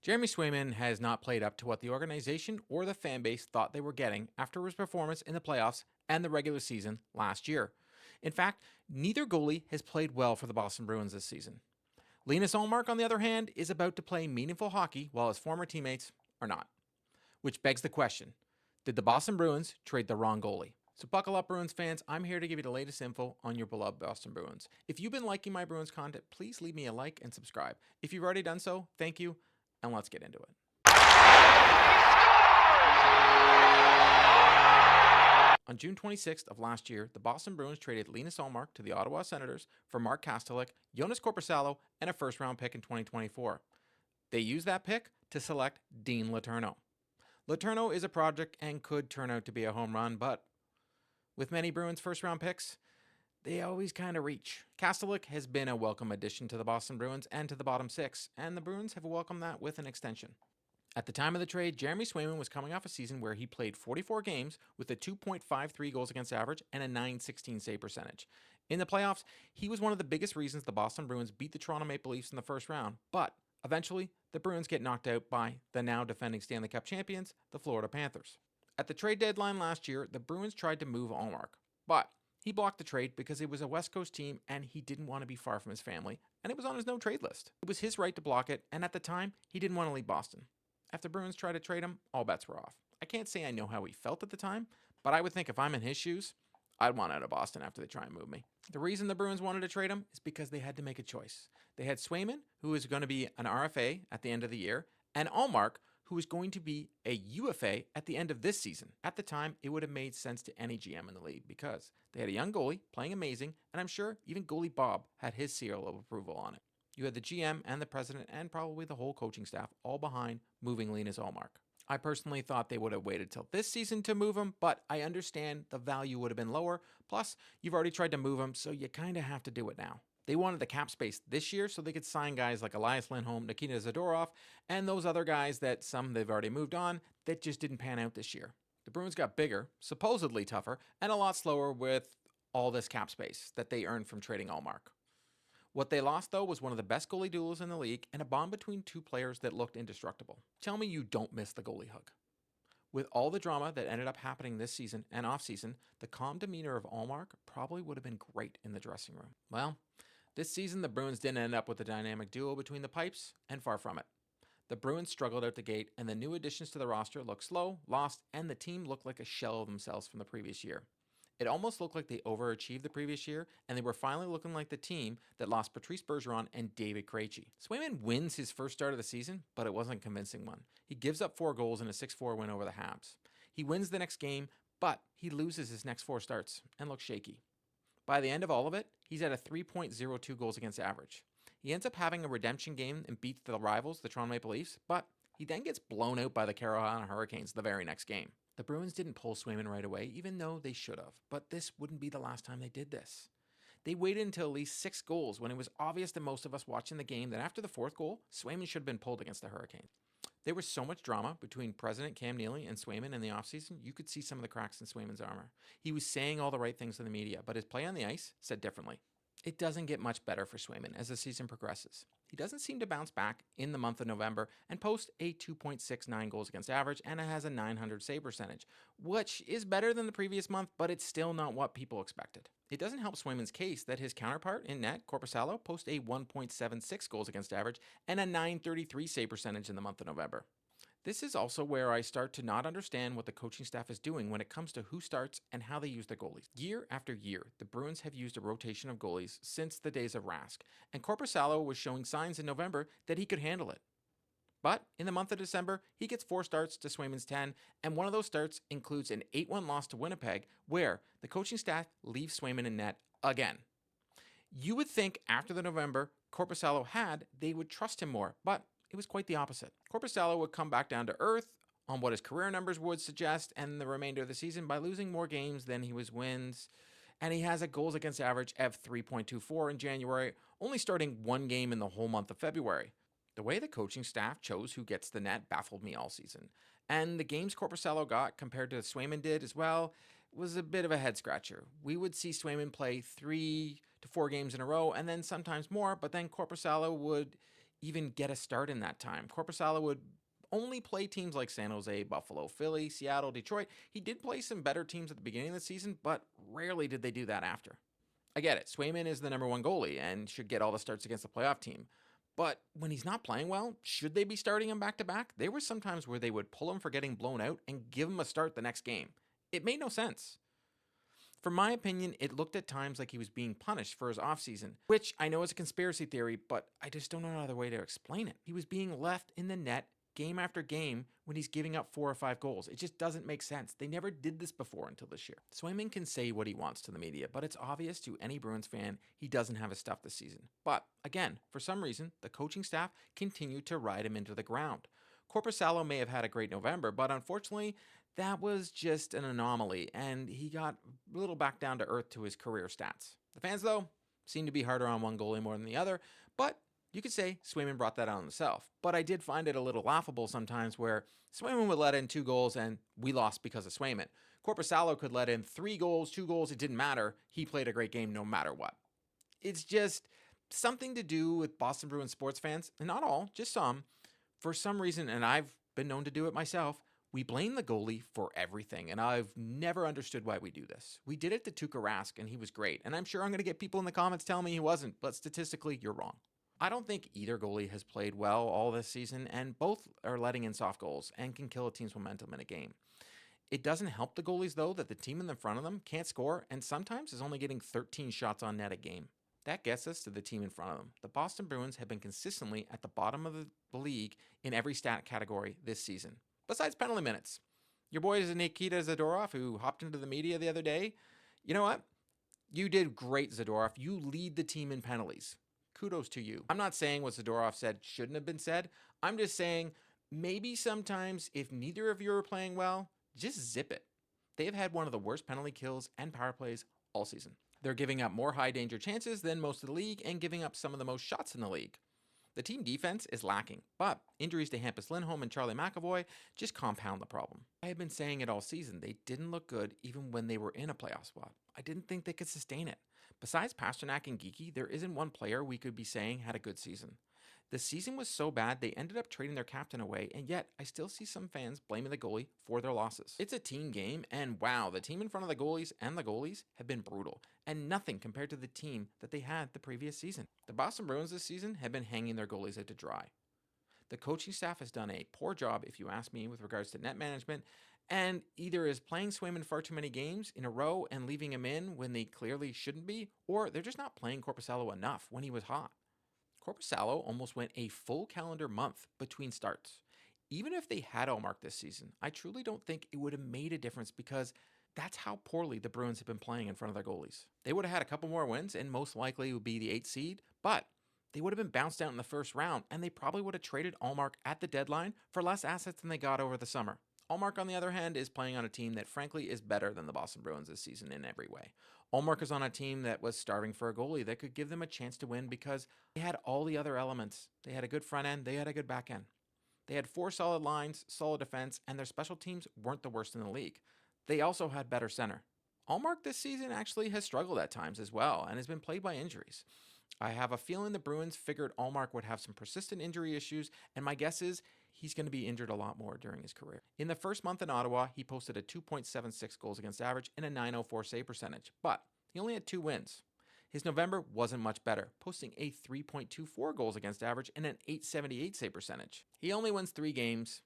Jeremy Swayman has not played up to what the organization or the fan base thought they were getting after his performance in the playoffs and the regular season last year. In fact, neither goalie has played well for the Boston Bruins this season. Linus Ullmark, on the other hand, is about to play meaningful hockey while his former teammates are not. Which begs the question, did the Boston Bruins trade the wrong goalie? So buckle up, Bruins fans. I'm here to give you the latest info on your beloved Boston Bruins. If you've been liking my Bruins content, please leave me a like and subscribe. If you've already done so, thank you, and let's get into it. On June 26th of last year, the Boston Bruins traded Linus Ullmark to the Ottawa Senators for Mark Kastelik, Jonas Korpisalo, and a first-round pick in 2024. They used that pick to select Dean Letourneau. Letourneau is a project and could turn out to be a home run, but with many Bruins first-round picks, they always kind of reach. Kastelik has been a welcome addition to the Boston Bruins and to the bottom six, and the Bruins have welcomed that with an extension. At the time of the trade, Jeremy Swayman was coming off a season where he played 44 games with a 2.53 goals against average and a .916 save percentage. In the playoffs, he was one of the biggest reasons the Boston Bruins beat the Toronto Maple Leafs in the first round, but eventually, the Bruins get knocked out by the now defending Stanley Cup champions, the Florida Panthers. At the trade deadline last year, the Bruins tried to move Ullmark, but he blocked the trade because it was a West Coast team and he didn't want to be far from his family, and it was on his no-trade list. It was his right to block it, and at the time, he didn't want to leave Boston. After Bruins tried to trade him, all bets were off. I can't say I know how he felt at the time, but I would think if I'm in his shoes, I'd want out of Boston after they try and move me. The reason the Bruins wanted to trade him is because they had to make a choice. They had Swayman, who is going to be an RFA at the end of the year, and Ullmark, who is going to be a UFA at the end of this season. At the time, it would have made sense to any GM in the league because they had a young goalie playing amazing, and I'm sure even goalie Bob had his seal of approval on it. You had the GM and the president and probably the whole coaching staff all behind moving Linus Ullmark. I personally thought they would have waited till this season to move him, but I understand the value would have been lower. Plus, you've already tried to move him, so you kind of have to do it now. They wanted the cap space this year so they could sign guys like Elias Lindholm, Nikita Zadorov, and those other guys that some they've already moved on that just didn't pan out this year. The Bruins got bigger, supposedly tougher, and a lot slower with all this cap space that they earned from trading Ullmark. What they lost, though, was one of the best goalie duels in the league and a bond between two players that looked indestructible. Tell me you don't miss the goalie hug. With all the drama that ended up happening this season and off-season, the calm demeanor of Ullmark probably would have been great in the dressing room. Well, this season the Bruins didn't end up with a dynamic duo between the pipes, and far from it. The Bruins struggled out the gate, and the new additions to the roster looked slow, lost, and the team looked like a shell of themselves from the previous year. It almost looked like they overachieved the previous year, and they were finally looking like the team that lost Patrice Bergeron and David Krejci. Swayman wins his first start of the season, but it wasn't a convincing one. He gives up 4 goals in a 6-4 win over the Habs. He wins the next game, but he loses his next 4 starts and looks shaky. By the end of all of it, he's at a 3.02 goals against average. He ends up having a redemption game and beats the rivals, the Toronto Maple Leafs, but he then gets blown out by the Carolina Hurricanes the very next game. The Bruins didn't pull Swayman right away, even though they should have, but this wouldn't be the last time they did this. They waited until at least 6 goals when it was obvious to most of us watching the game that after the 4th goal, Swayman should have been pulled against the Hurricanes. There was so much drama between President Cam Neely and Swayman in the offseason, you could see some of the cracks in Swayman's armor. He was saying all the right things to the media, but his play on the ice said differently. It doesn't get much better for Swayman as the season progresses. He doesn't seem to bounce back in the month of November and post a 2.69 goals against average, and it has a .900 save percentage, which is better than the previous month, but it's still not what people expected. It doesn't help Swayman's case that his counterpart in net, Korpisalo, posts a 1.76 goals against average and a .933 save percentage in the month of November. This is also where I start to not understand what the coaching staff is doing when it comes to who starts and how they use their goalies. Year after year, the Bruins have used a rotation of goalies since the days of Rask, and Korpisalo was showing signs in November that he could handle it. But in the month of December, he gets 4 starts to Swayman's 10, and one of those starts includes an 8-1 loss to Winnipeg, where the coaching staff leaves Swayman in net again. You would think after the November Korpisalo had, they would trust him more, but it was quite the opposite. Korpisalo would come back down to earth on what his career numbers would suggest and the remainder of the season by losing more games than he was wins. And he has a goals against average of 3.24 in January, only starting 1 game in the whole month of February. The way the coaching staff chose who gets the net baffled me all season. And the games Korpisalo got compared to Swayman did as well was a bit of a head scratcher. We would see Swayman play 3 to 4 games in a row and then sometimes more, but then Korpisalo would even get a start in that time. Korpisalo would only play teams like San Jose, Buffalo, Philly, Seattle, Detroit. He did play some better teams at the beginning of the season, but rarely did they do that after. I get it. Swayman is the number one goalie and should get all the starts against the playoff team. But when he's not playing well, should they be starting him back to back? There were some times where they would pull him for getting blown out and give him a start the next game. It made no sense. From my opinion, it looked at times like he was being punished for his offseason, which I know is a conspiracy theory, but I just don't know another way to explain it. He was being left in the net game after game when he's giving up 4 or 5 goals. It just doesn't make sense. They never did this before until this year. Swayman can say what he wants to the media, but it's obvious to any Bruins fan he doesn't have his stuff this season. But again, for some reason, the coaching staff continued to ride him into the ground. Korpisalo may have had a great November, but unfortunately, that was just an anomaly, and he got a little back down to earth to his career stats. The fans, though, seem to be harder on one goalie more than the other, but you could say Swayman brought that on himself. But I did find it a little laughable sometimes where Swayman would let in 2 goals and we lost because of Swayman. Korpisalo could let in 3 goals, 2 goals, it didn't matter. He played a great game no matter what. It's just something to do with Boston Bruins sports fans, and not all, just some. For some reason, and I've been known to do it myself, we blame the goalie for everything, and I've never understood why we do this. We did it to Tuukka Rask, and he was great, and I'm sure I'm going to get people in the comments telling me he wasn't, but statistically, you're wrong. I don't think either goalie has played well all this season, and both are letting in soft goals and can kill a team's momentum in a game. It doesn't help the goalies, though, that the team in the front of them can't score and sometimes is only getting 13 shots on net a game. That gets us to the team in front of them. The Boston Bruins have been consistently at the bottom of the league in every stat category this season, besides penalty minutes. Your boy is Nikita Zadorov, who hopped into the media the other day. You know what? You did great, Zadorov. You lead the team in penalties. Kudos to you. I'm not saying what Zadorov said shouldn't have been said. I'm just saying maybe sometimes if neither of you are playing well, just zip it. They have had one of the worst penalty kills and power plays all season. They're giving up more high danger chances than most of the league and giving up some of the most shots in the league. The team defense is lacking, but injuries to Hampus Lindholm and Charlie McAvoy just compound the problem. I have been saying it all season. They didn't look good even when they were in a playoff spot. I didn't think they could sustain it. Besides Pasternak and Geekie, there isn't one player we could be saying had a good season. The season was so bad they ended up trading their captain away, and yet I still see some fans blaming the goalie for their losses. It's a team game, and wow, the team in front of the goalies and the goalies have been brutal, and nothing compared to the team that they had the previous season. The Boston Bruins this season have been hanging their goalies out to dry. The coaching staff has done a poor job, if you ask me, with regards to net management, and either is playing Swayman far too many games in a row and leaving him in when they clearly shouldn't be, or they're just not playing Korpisalo enough when he was hot. Korpisalo almost went a full calendar month between starts. Even if they had Ullmark this season, I truly don't think it would have made a difference because that's how poorly the Bruins have been playing in front of their goalies. They would have had a couple more wins and most likely would be the 8th seed, but they would have been bounced out in the first round and they probably would have traded Ullmark at the deadline for less assets than they got over the summer. Ullmark, on the other hand, is playing on a team that frankly is better than the Boston Bruins this season in every way. Ullmark is on a team that was starving for a goalie that could give them a chance to win because they had all the other elements. They had a good front end, they had a good back end. They had 4 solid lines, solid defense, and their special teams weren't the worst in the league. They also had better center. Ullmark this season actually has struggled at times as well and has been plagued by injuries. I have a feeling the Bruins figured Ullmark would have some persistent injury issues, and my guess is he's going to be injured a lot more during his career. In the first month in Ottawa, he posted a 2.76 goals against average and a 904 save percentage, but he only had 2 wins. His November wasn't much better, posting a 3.24 goals against average and an 878 save percentage. He only wins 3 games,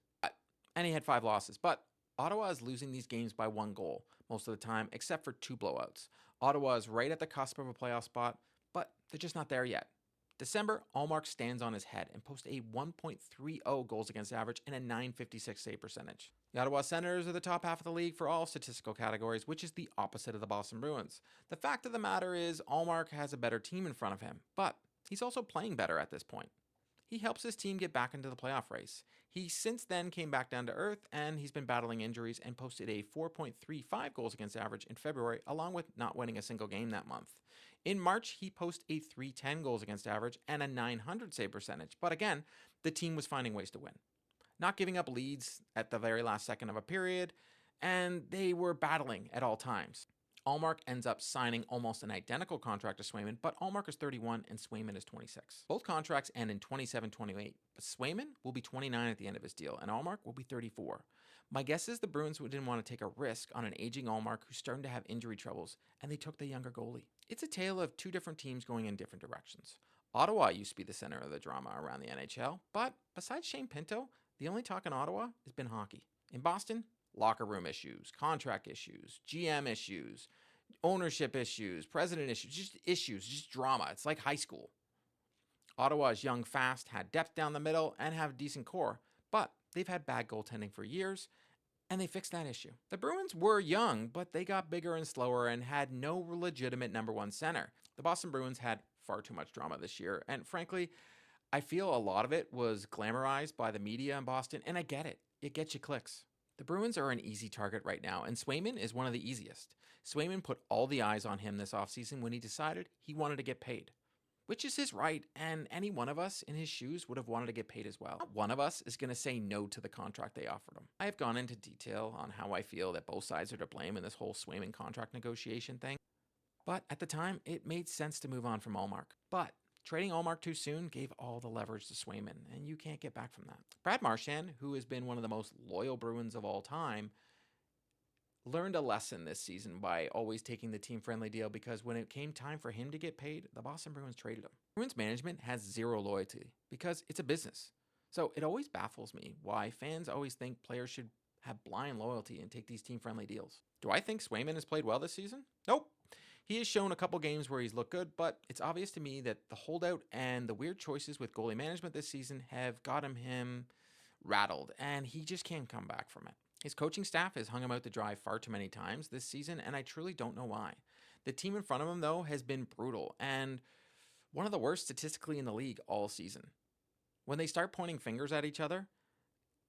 and he had 5 losses, but Ottawa is losing these games by 1 goal most of the time, except for 2 blowouts. Ottawa is right at the cusp of a playoff spot, but they're just not there yet. December, Ullmark stands on his head and posts a 1.30 goals against average and a 956 save percentage. The Ottawa Senators are the top half of the league for all statistical categories, which is the opposite of the Boston Bruins. The fact of the matter is, Ullmark has a better team in front of him, but he's also playing better at this point. He helps his team get back into the playoff race. He since then came back down to earth, and he's been battling injuries and posted a 4.35 goals against average in February, along with not winning a single game that month. In March, he posted a 310 goals against average and a 900 save percentage, but again, the team was finding ways to win. Not giving up leads at the very last second of a period, and they were battling at all times. Ullmark ends up signing almost an identical contract to Swayman, but Ullmark is 31 and Swayman is 26. Both contracts end in 27-28, but Swayman will be 29 at the end of his deal, and Ullmark will be 34. My guess is the Bruins didn't want to take a risk on an aging Ullmark who's starting to have injury troubles, and they took the younger goalie. It's a tale of two different teams going in different directions. Ottawa used to be the center of the drama around the NHL, but besides Shane Pinto, the only talk in Ottawa has been hockey. In Boston, locker room issues, contract issues, GM issues, ownership issues, president issues, just drama. It's like high school. Ottawa is young, fast, had depth down the middle, and have a decent core, but they've had bad goaltending for years, and they fixed that issue. The Bruins were young, but they got bigger and slower and had no legitimate number one center. The Boston Bruins had far too much drama this year, and frankly, I feel a lot of it was glamorized by the media in Boston, and I get it. It gets you clicks. The Bruins are an easy target right now, and Swayman is one of the easiest. Swayman put all the eyes on him this offseason when he decided he wanted to get paid, which is his right, and any one of us in his shoes would have wanted to get paid as well. Not one of us is going to say no to the contract they offered him. I have gone into detail on how I feel that both sides are to blame in this whole Swayman contract negotiation thing, but at the time, it made sense to move on from Ullmark. But trading Ullmark too soon gave all the leverage to Swayman, and you can't get back from that. Brad Marchand, who has been one of the most loyal Bruins of all time, learned a lesson this season by always taking the team-friendly deal, because when it came time for him to get paid, the Boston Bruins traded him. Bruins management has zero loyalty because it's a business. So it always baffles me why fans always think players should have blind loyalty and take these team-friendly deals. Do I think Swayman has played well this season? Nope. He has shown a couple games where he's looked good, but it's obvious to me that the holdout and the weird choices with goalie management this season have gotten him rattled, and he just can't come back from it. His coaching staff has hung him out to dry far too many times this season, and I truly don't know why. The team in front of him, though, has been brutal and one of the worst statistically in the league all season. When they start pointing fingers at each other,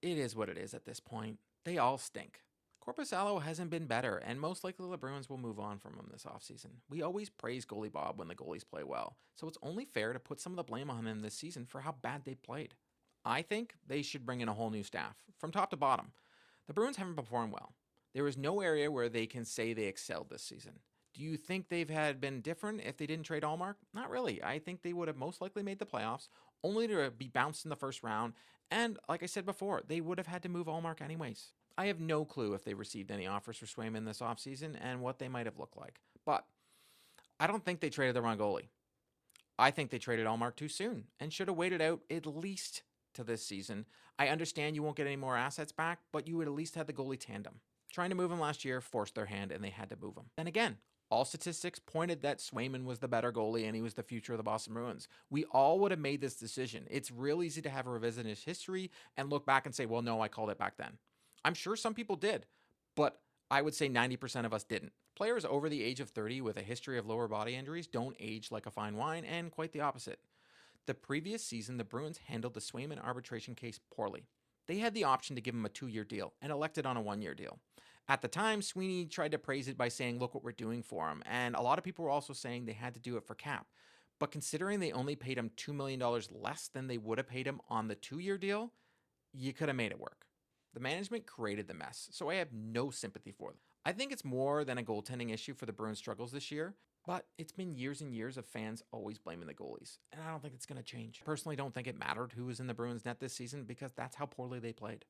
it is what it is at this point. They all stink. Korpisalo hasn't been better, and most likely the Bruins will move on from him this offseason. We always praise goalie Bob when the goalies play well, so it's only fair to put some of the blame on him this season for how bad they played. I think they should bring in a whole new staff, from top to bottom. The Bruins haven't performed well. There is no area where they can say they excelled this season. Do you think they've been different if they didn't trade Ullmark? Not really. I think they would have most likely made the playoffs, only to be bounced in the first round, and like I said before, they would have had to move Ullmark anyways. I have no clue if they received any offers for Swayman this offseason and what they might have looked like, but I don't think they traded the wrong goalie. I think they traded Ullmark too soon and should have waited out at least to this season. I understand you won't get any more assets back, but you would at least have the goalie tandem. Trying to move him last year forced their hand, and they had to move him. Then again, all statistics pointed that Swayman was the better goalie and he was the future of the Boston Bruins. We all would have made this decision. It's real easy to have a revisionist history and look back and say, well, no, I called it back then. I'm sure some people did, but I would say 90% of us didn't. Players over the age of 30 with a history of lower body injuries don't age like a fine wine, and quite the opposite. The previous season, the Bruins handled the Swayman arbitration case poorly. They had the option to give him a 2-year deal and elected on a 1-year deal. At the time, Sweeney tried to praise it by saying, look what we're doing for him, and a lot of people were also saying they had to do it for cap. But considering they only paid him $2 million less than they would have paid him on the 2-year deal, you could have made it work. The management created the mess, so I have no sympathy for them. I think it's more than a goaltending issue for the Bruins' struggles this year, but it's been years and years of fans always blaming the goalies, and I don't think it's going to change. I personally don't think it mattered who was in the Bruins' net this season because that's how poorly they played.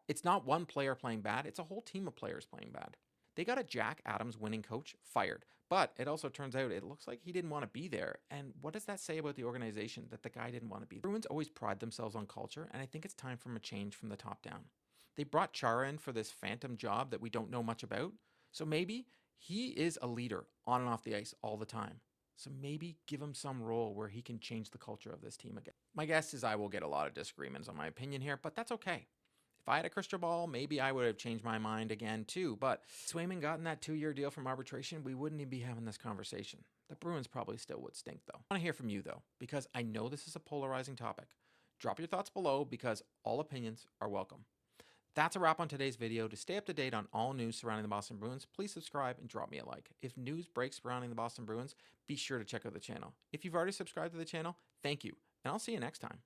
It's not one player playing bad, it's a whole team of players playing bad. They got a Jack Adams winning coach fired, but it also turns out it looks like he didn't want to be there, and what does that say about the organization that the guy didn't want to be there? The Bruins always pride themselves on culture, and I think it's time for a change from the top down. They brought Chara in for this phantom job that we don't know much about, so maybe he is a leader on and off the ice all the time. So maybe give him some role where he can change the culture of this team again. My guess is I will get a lot of disagreements on my opinion here, but that's okay. If I had a crystal ball, maybe I would have changed my mind again too, but if Swayman gotten that 2-year deal from arbitration, we wouldn't even be having this conversation. The Bruins probably still would stink though. I want to hear from you though, because I know this is a polarizing topic. Drop your thoughts below because all opinions are welcome. That's a wrap on today's video. To stay up to date on all news surrounding the Boston Bruins, please subscribe and drop me a like. If news breaks surrounding the Boston Bruins, be sure to check out the channel. If you've already subscribed to the channel, thank you, and I'll see you next time.